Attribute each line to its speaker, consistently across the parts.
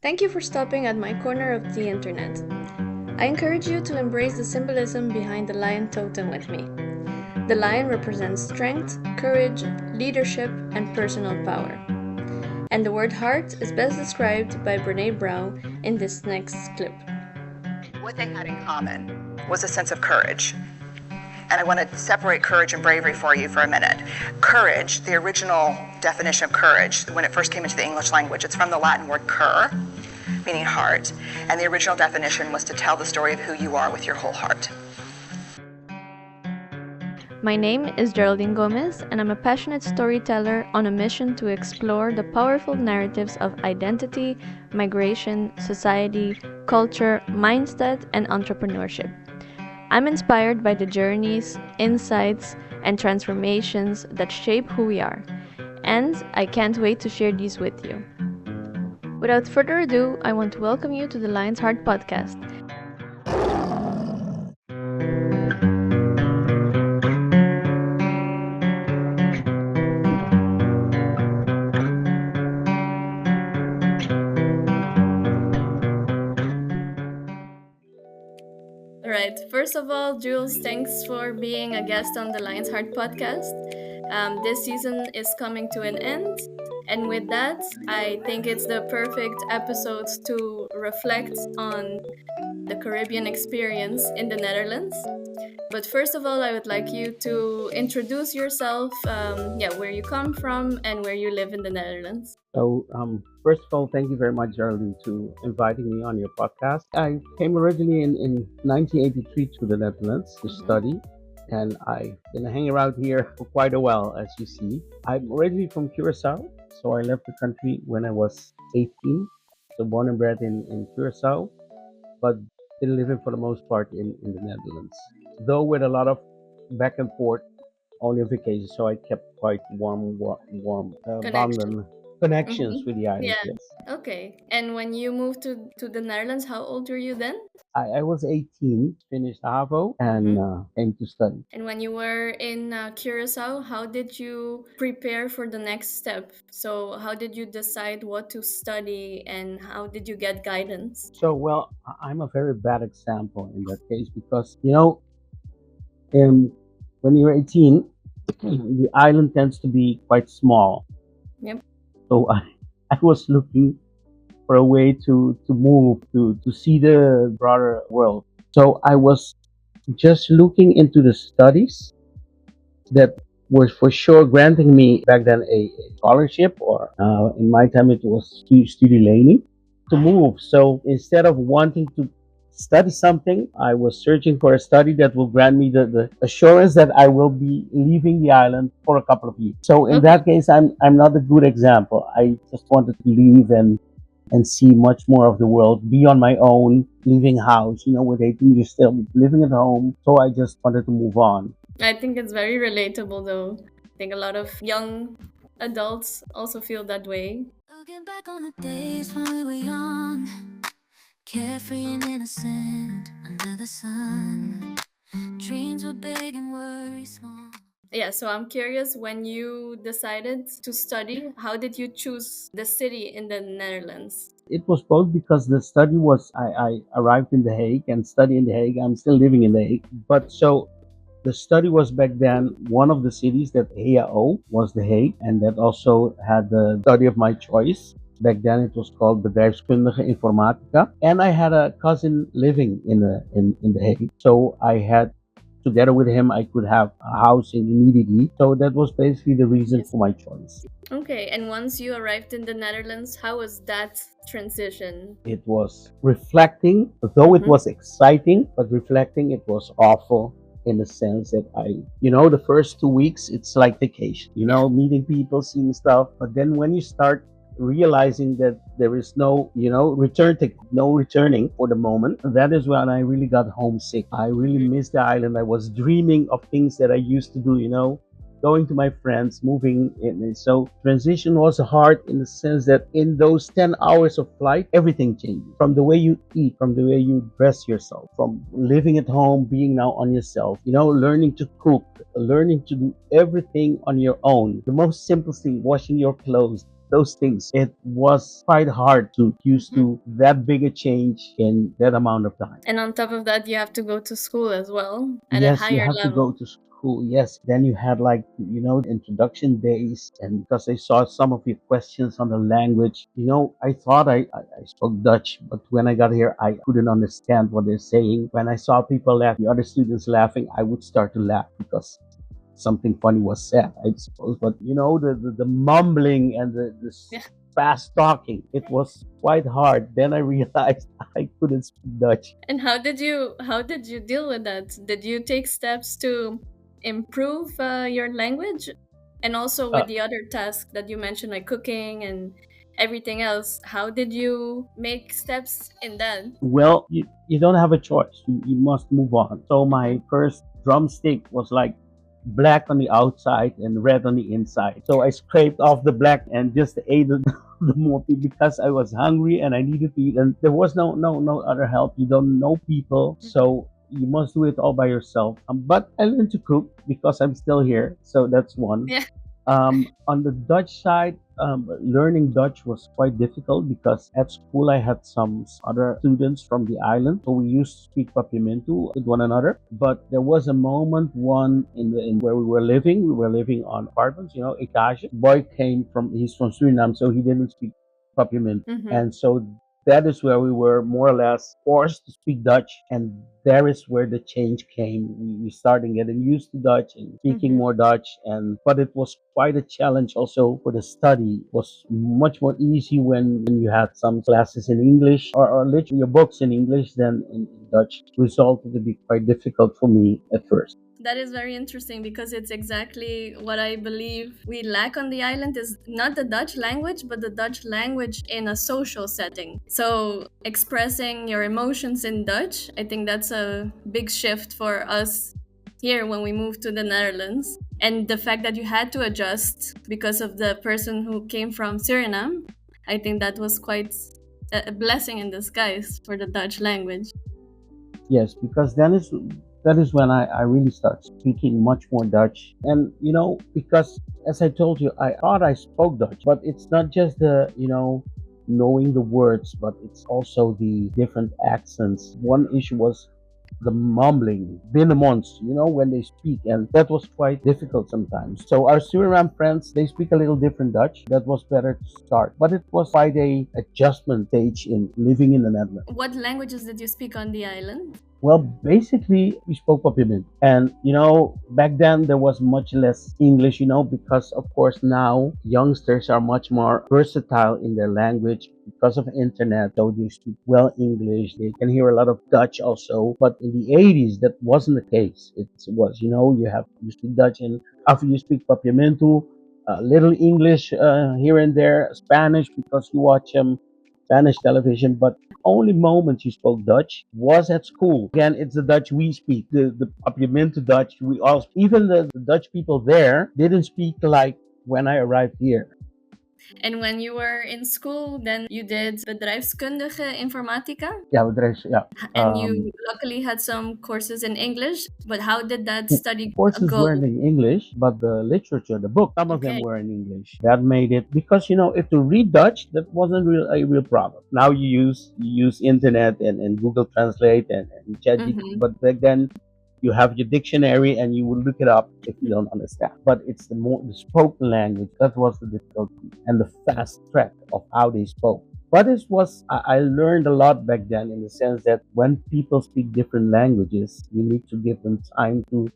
Speaker 1: Thank you for stopping at my corner of the internet. I encourage you to embrace the symbolism behind the lion totem with me. The lion represents strength, courage, leadership, and personal power. And the word heart is best described by Brene Brown in this next clip.
Speaker 2: What they had in common was a sense of courage. And I want to separate courage and bravery for you for a minute. Courage, the original definition of courage, when it first came into the English language, it's from the Latin word cur, meaning heart. And the original definition was to tell the story of who you are with your whole heart.
Speaker 1: My name is Geraldine Gomez, and I'm a passionate storyteller on a mission to explore the powerful narratives of identity, migration, society, culture, mindset, and entrepreneurship. I'm inspired by the journeys, insights, and transformations that shape who we are, and I can't wait to share these with you. Without further ado, I want to welcome you to the Lion's Heart podcast. Alright, first of all, Jules, thanks for being a guest on the Lion's Heart podcast. This season is coming to an end, and with that, I think it's the perfect episode to reflect on the Caribbean experience in the Netherlands. But first of all, I would like you to introduce yourself, where you come from and where you live in the Netherlands.
Speaker 3: So, first of all, thank you very much, Geraldine, to inviting me on your podcast. I came originally in 1983 to the Netherlands to study, and I've been hanging around here for quite a while, as you see. I'm originally from Curacao, so I left the country when I was 18. So, born and bred in Curacao, but been living for the most part in the Netherlands, though with a lot of back and forth only on vacation. So I kept quite warm connections with the island.
Speaker 1: Yeah.
Speaker 3: Yes.
Speaker 1: Okay. And when you moved to the Netherlands, how old were you then?
Speaker 3: I was 18, finished HAVO, and came to study.
Speaker 1: And when you were in Curacao, how did you prepare for the next step? So how did you decide what to study and how did you get guidance?
Speaker 3: So, well, I'm a very bad example in that case because, when you're 18, the island tends to be quite small.
Speaker 1: Yep.
Speaker 3: So I was looking for a way to move, to see the broader world. So I was just looking into the studies that were for sure granting me back then a scholarship, or in my time it was studielening, to move. So instead of wanting to study something, I was searching for a study that will grant me the assurance that I will be leaving the island for a couple of years. So in that case, I'm not a good example. I just wanted to leave and see much more of the world, be on my own, leaving house. With 18, you're still living at home. So I just wanted to move on.
Speaker 1: I think it's very relatable, though. I think a lot of young adults also feel that way. Looking back on the days when we were young, carefree and innocent under the sun, dreams were big and worries small. Yeah, so I'm curious, when you decided to study, how did you choose the city in the Netherlands?
Speaker 3: It was both because the study was, I arrived in The Hague and studied in The Hague. I'm still living in The Hague. But so the study was back then, one of the cities that HAO was The Hague, and that also had the study of my choice. Back then it was called Bedrijfskundige Informatica. And I had a cousin living in The Hague. So I had, together with him, I could have a house immediately. So that was basically the reason for my choice.
Speaker 1: Okay, and once you arrived in the Netherlands, how was that transition?
Speaker 3: It was reflecting, though it was exciting, but reflecting, it was awful in the sense that the first 2 weeks, it's like vacation, meeting people, seeing stuff. But then when you start realizing that there is no, no returning for the moment, that is when I really got homesick. I really missed the island. I was dreaming of things that I used to do, going to my friends, moving in. And so transition was hard in the sense that in those 10 hours of flight, everything changes. From the way you eat, from the way you dress yourself, from living at home, being now on yourself, learning to cook, learning to do everything on your own. The most simple thing, washing your clothes, those things. It was quite hard to get used to that big a change in that amount of time.
Speaker 1: And on top of that, you have to go to school as well at a
Speaker 3: Yes, you
Speaker 1: higher
Speaker 3: have to go
Speaker 1: level.
Speaker 3: to school. Yes, then you had like, introduction days. And because I saw some of your questions on the language, I thought I spoke Dutch, but when I got here, I couldn't understand what they're saying. When I saw people laugh, the other students laughing, I would start to laugh because something funny was said, I suppose. But the mumbling and the
Speaker 1: Yeah.
Speaker 3: fast talking, it was quite hard. Then I realized I couldn't speak Dutch.
Speaker 1: And how did you deal with that? Did you take steps to improve your language? And also
Speaker 3: Uh,
Speaker 1: with the other tasks that you mentioned, like cooking and everything else, how did you make steps in that?
Speaker 3: well, you don't have a choice. You must move on. So my first drumstick was like black on the outside and red on the inside. So I scraped off the black and just ate the more because I was hungry and I needed to eat. And there was no other help. You don't know people, so you must do it all by yourself. But I learned to cook because I'm still here. So that's one.
Speaker 1: Yeah.
Speaker 3: On the Dutch side, learning Dutch was quite difficult because at school I had some other students from the island, so we used to speak Papiamentu with one another. But there was a moment, one in where we were living. We were living on apartments, etage. Boy he's from Suriname, so he didn't speak Papiamentu,
Speaker 1: Mm-hmm.
Speaker 3: and so that is where we were more or less forced to speak Dutch, and there is where the change came. We started getting used to Dutch and speaking
Speaker 1: Mm-hmm.
Speaker 3: more Dutch, and but it was quite a challenge also for the study. It was much more easy when you had some classes in English or literally your books in English than in Dutch. Resulted to be quite difficult for me at first.
Speaker 1: That is very interesting because it's exactly what I believe we lack on the island is not the Dutch language, but the Dutch language in a social setting. So expressing your emotions in Dutch, I think that's a big shift for us here when we moved to the Netherlands. And the fact that you had to adjust because of the person who came from Suriname, I think that was quite a blessing in disguise for the Dutch language.
Speaker 3: Yes, because that is when I really start speaking much more Dutch. And because as I told you, I thought I spoke Dutch, but it's not just the, knowing the words, but it's also the different accents. One issue was the mumbling, binnenmonds, when they speak, and that was quite difficult sometimes. So our Suriname friends, they speak a little different Dutch. That was better to start, but it was quite a adjustment stage in living in the Netherlands.
Speaker 1: What languages did you speak on the island?
Speaker 3: Well, basically, we spoke Papiament. And, back then there was much less English, because of course now youngsters are much more versatile in their language because of internet. So they speak well English. They can hear a lot of Dutch also. But in the 80s, that wasn't the case. It was, you speak Dutch and after you speak Papiamentu, little English here and there, Spanish because you watch Spanish television, but only moments you spoke Dutch was at school. Again, it's the Dutch we speak, the Papiamento Dutch. We all, even the Dutch people there didn't speak like when I arrived here.
Speaker 1: And when you were in school, then you did bedrijfskundige informatica,
Speaker 3: Yeah, yeah.
Speaker 1: and you luckily had some courses in English. But how did that study
Speaker 3: Courses
Speaker 1: go?
Speaker 3: were in English, but the literature, the book, some of them
Speaker 1: Okay.
Speaker 3: were in English. That made it because if to read Dutch, that wasn't a real problem. Now you use internet and Google Translate and ChatGPT,
Speaker 1: Mm-hmm.
Speaker 3: but back then you have your dictionary and you will look it up if you don't understand. But it's the spoken language that was the difficulty and the fast track of how they spoke. But it was I learned a lot back then in the sense that when people speak different languages, you need to give them time to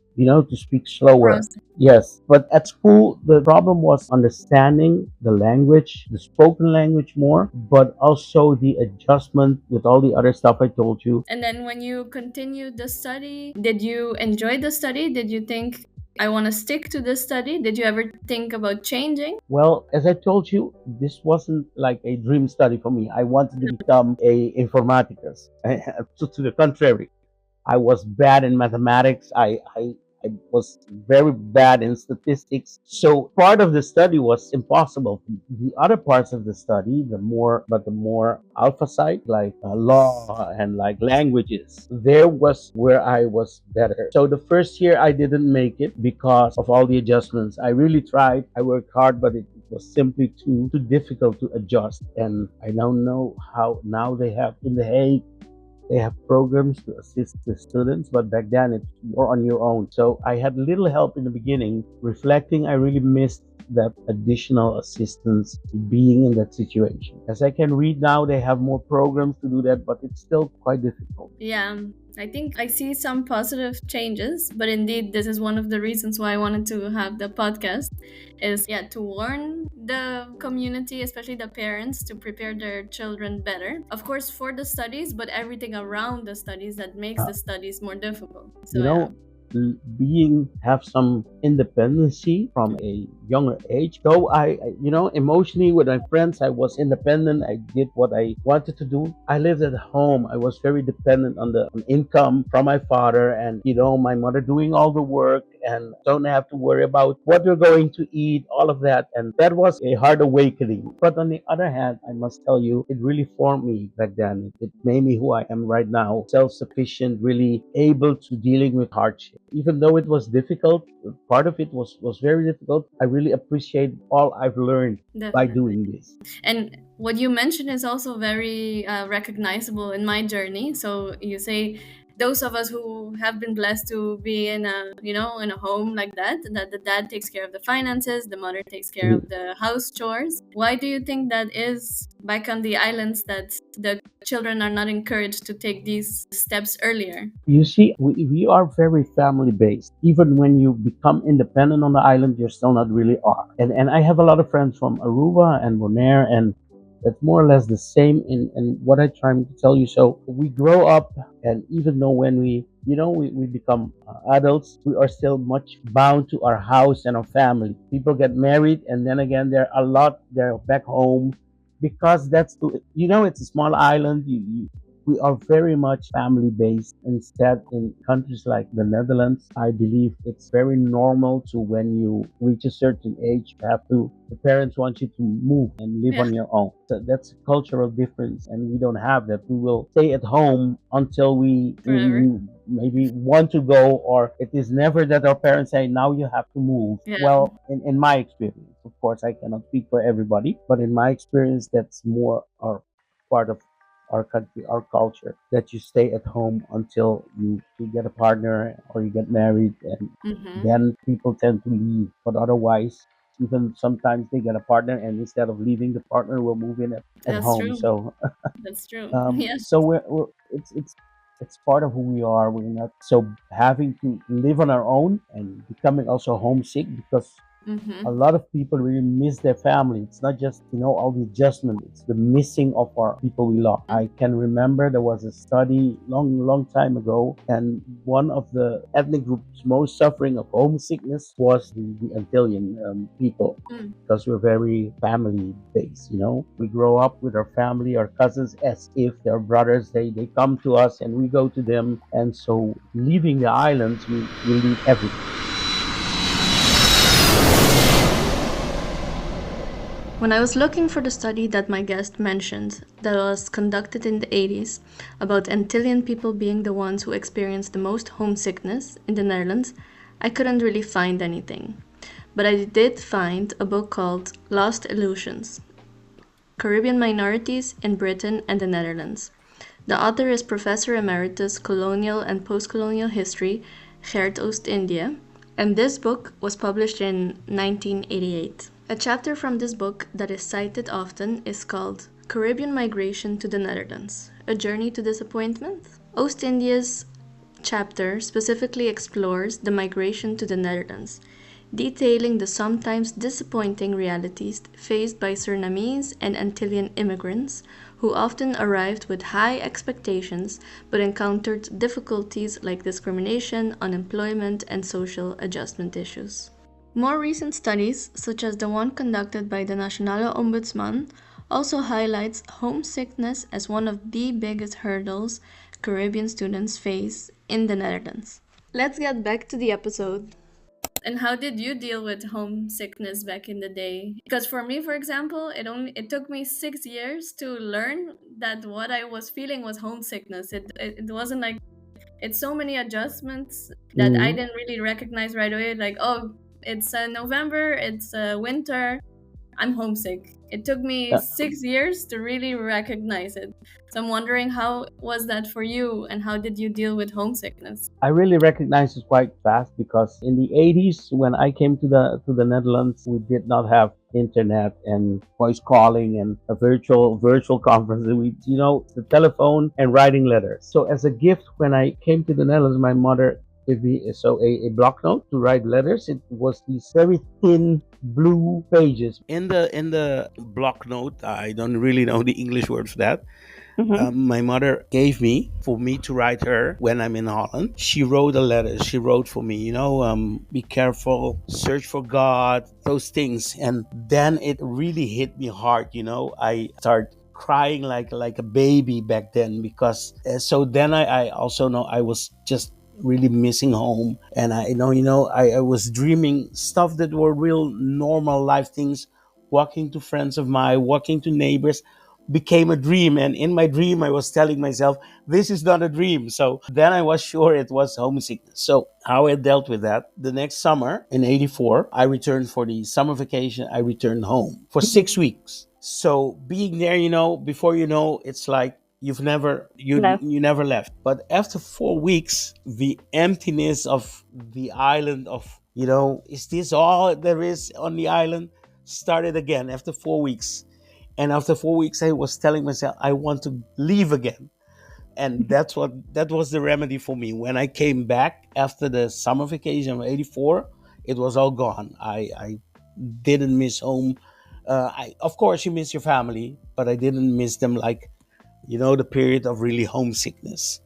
Speaker 3: speak slower.
Speaker 1: Process.
Speaker 3: Yes, but at school the problem was understanding the language, the spoken language more, but also the adjustment with all the other stuff I told you.
Speaker 1: And then when you continued the study, did you enjoy the study? Did you think, I want to stick to this study? Did you ever think about changing?
Speaker 3: Well, as I told you, this wasn't like a dream study for me. I wanted to become a informaticus. To the contrary, I was bad in mathematics. I I was very bad in statistics. So part of the study was impossible. The other parts of the study, the more alpha side, like law and like languages, there was where I was better. So the first year I didn't make it because of all the adjustments. I really tried. I worked hard, but it was simply too difficult to adjust. And I don't know how now they have in the Hague they have programs to assist the students, but back then it's more on your own. So I had little help in the beginning. Reflecting, I really missed that additional assistance being in that situation. As I can read now, they have more programs to do that, but it's still quite difficult.
Speaker 1: Yeah, I think I see some positive changes, but indeed, this is one of the reasons why I wanted to have the podcast is, yeah, to warn the community, especially the parents, to prepare their children better. Of course, for the studies, but everything around the studies that makes the studies more difficult.
Speaker 3: You
Speaker 1: So, yeah.
Speaker 3: know, being have some independency from a younger age. Though emotionally with my friends, I was independent. I did what I wanted to do. I lived at home. I was very dependent on the income from my father, and my mother doing all the work, and don't have to worry about what you're going to eat, all of that. And that was a hard awakening. But on the other hand, I must tell you, it really formed me back then. It made me who I am right now, self-sufficient, really able to dealing with hardship. Even though it was difficult, part of it was very difficult. I really appreciate all I've learned by
Speaker 1: Definitely.
Speaker 3: doing this.
Speaker 1: And what you mentioned is also very recognizable in my journey. So you say those of us who have been blessed to be in a in a home like that the dad takes care of the finances, the mother takes care of
Speaker 3: Mhm.
Speaker 1: the house chores. Why do you think that is back on the islands that the children are not encouraged to take these steps earlier?
Speaker 3: You see, we are very family based. Even when you become independent on the island, you're still not really are. And I have a lot of friends from Aruba and Bonaire, and that's more or less the same in what I'm trying to tell you. So we grow up, and even though when we become adults, we are still much bound to our house and our family. People get married, and then again, they're back home because it's a small island. We are very much family based. Instead, in countries like the Netherlands, I believe it's very normal to when you reach a certain age, the parents want you to move and live
Speaker 1: Yeah,
Speaker 3: on your own. So that's a cultural difference, and we don't have that. We will stay at home until
Speaker 1: forever.
Speaker 3: we maybe want to go, or it is never that our parents say, now you have to move.
Speaker 1: Yeah,
Speaker 3: Well, in my experience, of course, I cannot speak for everybody, but in my experience, that's more our part of our country, our culture, that you stay at home until you get a partner or you get married, and
Speaker 1: mm-hmm.
Speaker 3: then people tend to leave. But otherwise, even sometimes they get a partner, and instead of leaving, the partner will move in at
Speaker 1: That's
Speaker 3: home.
Speaker 1: true.
Speaker 3: So,
Speaker 1: That's true. Yeah.
Speaker 3: we're it's part of who we are. We're not so having to live on our own and becoming also homesick because a
Speaker 1: Mm-hmm.
Speaker 3: lot of people really miss their family. It's not just, all the adjustment, it's the missing of our people we love. I can remember there was a study long, long time ago, and one of the ethnic groups most suffering of homesickness was the Antillean people.
Speaker 1: Mm.
Speaker 3: Because we're very family based, we grow up with our family, our cousins, as if they're brothers. They come to us and we go to them. And so leaving the islands, we leave everything.
Speaker 1: When I was looking for the study that my guest mentioned, that was conducted in the 80s, about Antillean people being the ones who experienced the most homesickness in the Netherlands, I couldn't really find anything. But I did find a book called Lost Illusions: Caribbean Minorities in Britain and the Netherlands. The author is Professor Emeritus Colonial and Postcolonial History, Gert Oost-Indië, and this book was published in 1988. A chapter from this book that is cited often is called Caribbean Migration to the Netherlands: A Journey to Disappointment. Oost-Indië's chapter specifically explores the migration to the Netherlands, detailing the sometimes disappointing realities faced by Surinamese and Antillean immigrants who often arrived with high expectations but encountered difficulties like discrimination, unemployment, and social adjustment issues. More recent studies, such as the one conducted by the Nationale Ombudsman, also highlights homesickness as one of the biggest hurdles Caribbean students face in the Netherlands. Let's get back to the episode. And how did you deal with homesickness back in the day? Because for me, for example, it took me 6 years to learn that what I was feeling was homesickness. It wasn't like it's so many adjustments that I
Speaker 3: Hmm.
Speaker 1: didn't really recognize right away. Like, oh, it's November, it's winter, I'm homesick. It took me
Speaker 3: Yeah.
Speaker 1: 6 years to really recognize it. So I'm wondering, how was that for you, and how did you deal with homesickness?
Speaker 3: I really recognize it quite fast because in the 80s, when I came to the Netherlands, we did not have internet and voice calling and a virtual conference. We, the telephone and writing letters. So as a gift, when I came to the Netherlands, my mother gave me a block note to write letters. It was these very thin blue pages. In the block note, I don't really know the English word for that.
Speaker 1: Mm-hmm.
Speaker 3: My mother gave me for me to write her when I'm in Holland. She wrote a letter. She wrote for me, be careful, search for God, those things. And then it really hit me hard. I started crying like a baby back then because so then I also know I was just really missing home, and I was dreaming stuff that were real normal life things, walking to friends of mine, walking to neighbors, became a dream. And in my dream I was telling myself this is not a dream. So then I was sure it was homesickness. So how I dealt with that, the next summer in 84 I returned for the summer vacation. I returned home for 6 weeks. So being there, before it's like
Speaker 1: Left.
Speaker 3: you never left. But after 4 weeks, the emptiness of the island of, is this all there is on the island, started again after 4 weeks. And after 4 weeks I was telling myself I want to leave again. And that was the remedy for me. When I came back after the summer vacation of 84, it was all gone. I didn't miss home. Of course you miss your family, but I didn't miss them like, the period of really homesickness.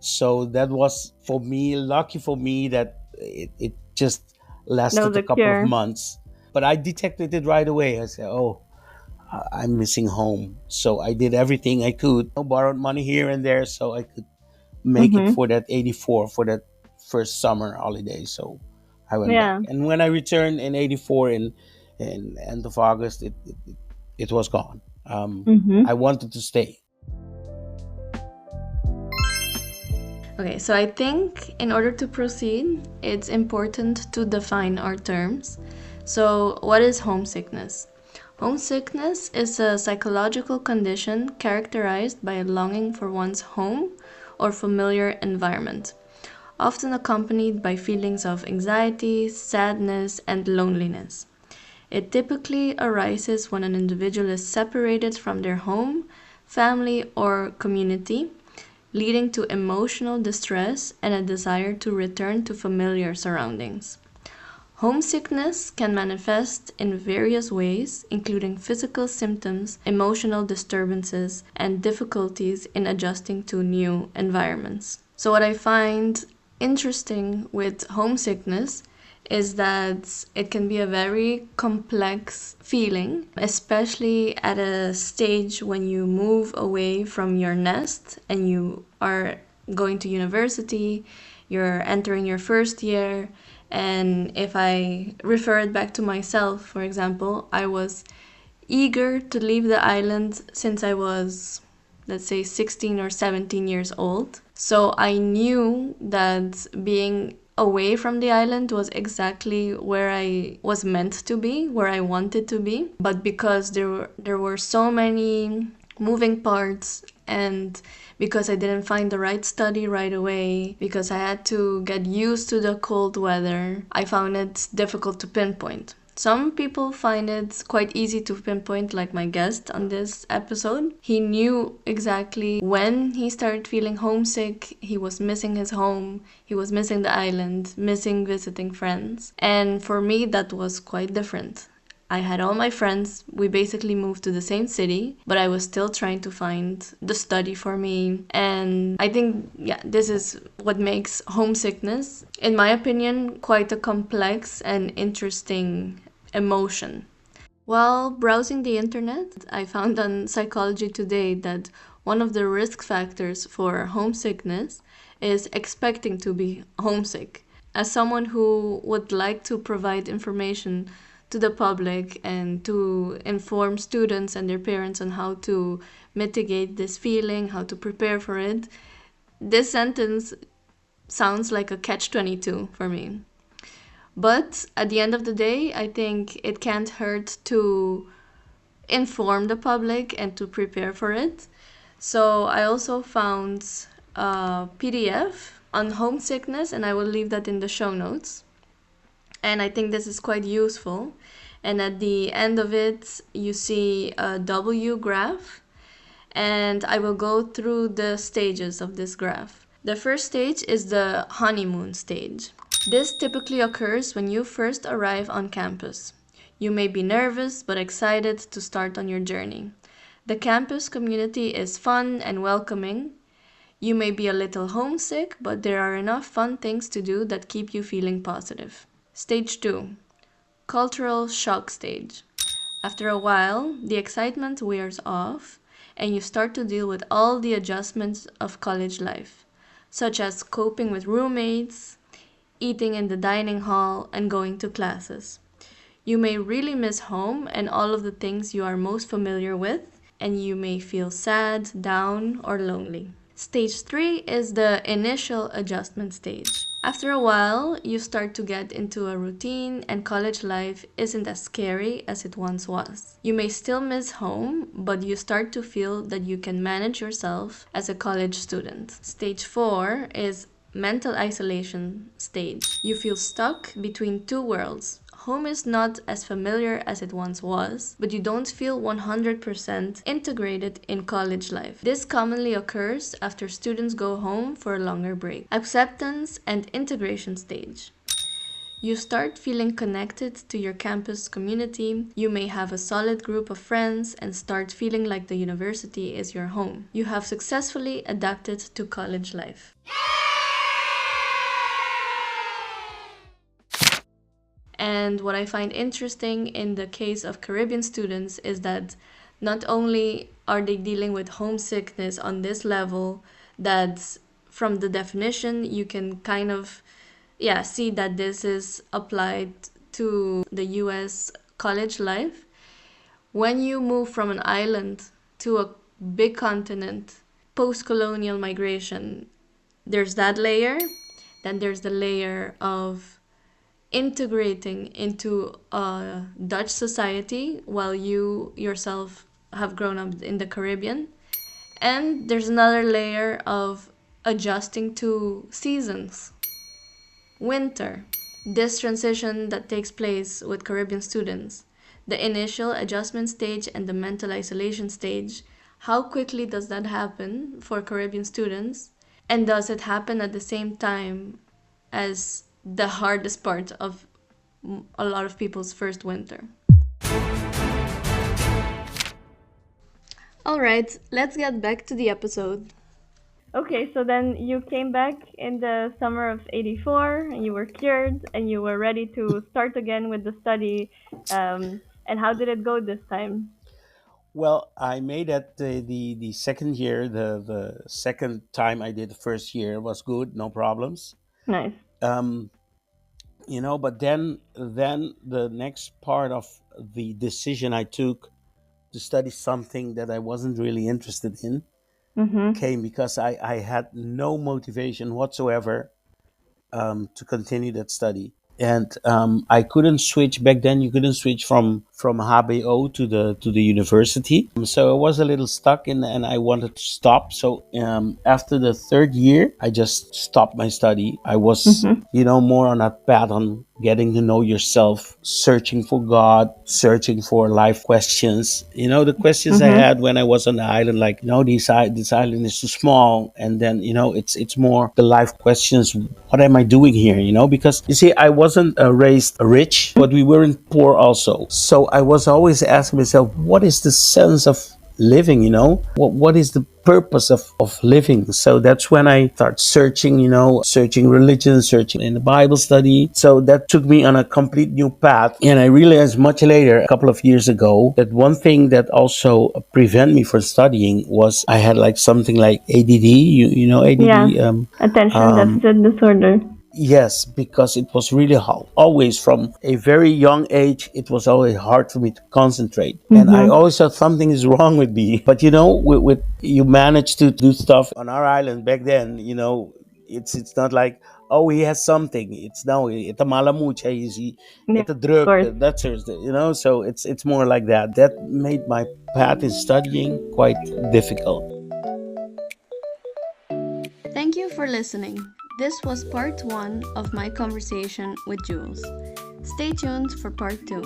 Speaker 3: So that was for me, lucky for me that it just
Speaker 1: That was
Speaker 3: lasted a
Speaker 1: a
Speaker 3: couple of
Speaker 1: cure.
Speaker 3: months. But I detected it right away. I said, oh, I'm missing home. So I did everything I could. I borrowed money here and there so I could make it
Speaker 1: Mm-hmm.
Speaker 3: for that 84, for that first summer holiday. So I went back.
Speaker 1: Yeah.
Speaker 3: And when I returned in 84 in end of August, it was gone.
Speaker 1: Mm-hmm.
Speaker 3: I wanted to stay.
Speaker 1: Okay, so I think in order to proceed, it's important to define our terms. So, what is homesickness? Homesickness is a psychological condition characterized by a longing for one's home or familiar environment, often accompanied by feelings of anxiety, sadness, and loneliness. It typically arises when an individual is separated from their home, family, or community, leading to emotional distress and a desire to return to familiar surroundings. Homesickness can manifest in various ways, including physical symptoms, emotional disturbances, and difficulties in adjusting to new environments. So, what I find interesting with homesickness is that it can be a very complex feeling, especially at a stage when you move away from your nest and you are going to university, you're entering your first year. And if I refer it back to myself, for example, I was eager to leave the island since I was, let's say, 16 or 17 years old. So I knew that being away from the island was exactly where I was meant to be, where I wanted to be. But because there were so many moving parts, and because I didn't find the right study right away, because I had to get used to the cold weather, I found it difficult to pinpoint. Some people find it quite easy to pinpoint, like my guest on this episode. He knew exactly when he started feeling homesick. He was missing his home, he was missing the island, missing visiting friends. And for me, that was quite different. I had all my friends. We basically moved to the same city, but I was still trying to find the study for me. And I think, yeah, this is what makes homesickness, in my opinion, quite a complex and interesting emotion. While browsing the internet, I found on Psychology Today that One of the risk factors for homesickness is expecting to be homesick. As someone who would like to provide information to the public and to inform students and their parents on how to mitigate this feeling, how to prepare for it, this sentence sounds like a catch 22 for me. But at the end of the day, I think it can't hurt to inform the public and to prepare for it. So I also found a PDF on homesickness, and I will leave that in the show notes. And I think this is quite useful. And at the end of it, you see a W graph, and I will go through the stages of this graph. The first stage is the honeymoon stage. This typically occurs when you first arrive on campus. You may be nervous but excited to start on your journey. The campus community is fun and welcoming. You may be a little homesick, but there are enough fun things to do that keep you feeling positive. Stage 2, cultural shock stage. After a while, the excitement wears off and you start to deal with all the adjustments of college life, such as coping with roommates, eating in the dining hall, and going to classes. You may really miss home and all of the things you are most familiar with, and you may feel sad, down, or lonely. Stage 3 is the initial adjustment stage. After a while, you start to get into a routine, and college life isn't as scary as it once was. You may still miss home, but you start to feel that you can manage yourself as a college student. Stage 4 is mental isolation stage. You feel stuck between two worlds. Home is not as familiar as it once was, but you don't feel 100% integrated in college life. This commonly occurs after students go home for a longer break. Acceptance and integration stage. You start feeling connected to your campus community. You may have a solid group of friends and start feeling like the university is your home. You have successfully adapted to college life. And what I find interesting in the case of Caribbean students is that not only are they dealing with homesickness on this level, that from the definition you can kind of see that this is applied to the US college life. When you move from an island to a big continent, post-colonial migration, there's that layer. Then there's the layer of integrating into a Dutch society while you yourself have grown up in the Caribbean. And there's another layer of adjusting to seasons. Winter. This transition that takes place with Caribbean students. The initial adjustment stage and the mental isolation stage. How quickly does that happen for Caribbean students? And does it happen at the same time as the hardest part of a lot of people's first winter? All right, let's get back to the episode. Okay, so then you came back in the summer of '84, and you were cured, and you were ready to start again with the study. And how did it go this time?
Speaker 3: Well, I made it the second year. The second time I did the first year was good, no problems.
Speaker 1: Nice.
Speaker 3: Um, but then the next part of the decision I took to study something that I wasn't really interested in
Speaker 1: Mm-hmm.
Speaker 3: came because I had no motivation whatsoever to continue that study. And I couldn't switch back then. You couldn't switch from HBO to the university. So I was a little stuck, and I wanted to stop. So after the third year, I just stopped my study. I was,
Speaker 1: Mm-hmm.
Speaker 3: more on that path on getting to know yourself, searching for God, searching for life questions. The questions I
Speaker 1: Mm-hmm.
Speaker 3: had when I was on the island, like, this island is too small, and then it's more the life questions. What am I doing here? Because you see, I wasn't raised rich, but we weren't poor also. So I was always asking myself, what is the sense of living, what is the purpose of living? So that's when I start searching, searching religion, searching in the Bible study. So that took me on a complete new path. And I realized much later, a couple of years ago, that one thing that also prevent me from studying was I had like something like ADD, you know
Speaker 1: Yeah,
Speaker 3: ADD.
Speaker 1: attention
Speaker 3: Um,
Speaker 1: deficit disorder.
Speaker 3: Yes, because it was really hard. Always from a very young age, it was always hard for me to concentrate. And I
Speaker 1: Mm-hmm.
Speaker 3: always thought something is wrong with me. But with you manage to do stuff on our island back then, it's not like, oh, he has something. It's no, it's a malamucha,
Speaker 1: Yeah,
Speaker 3: it's a
Speaker 1: of
Speaker 3: drug,
Speaker 1: course.
Speaker 3: that's so it's more like that. That made my path in studying quite difficult.
Speaker 1: Thank you for listening. This was part 1 of my conversation with Jules. Stay tuned for part 2.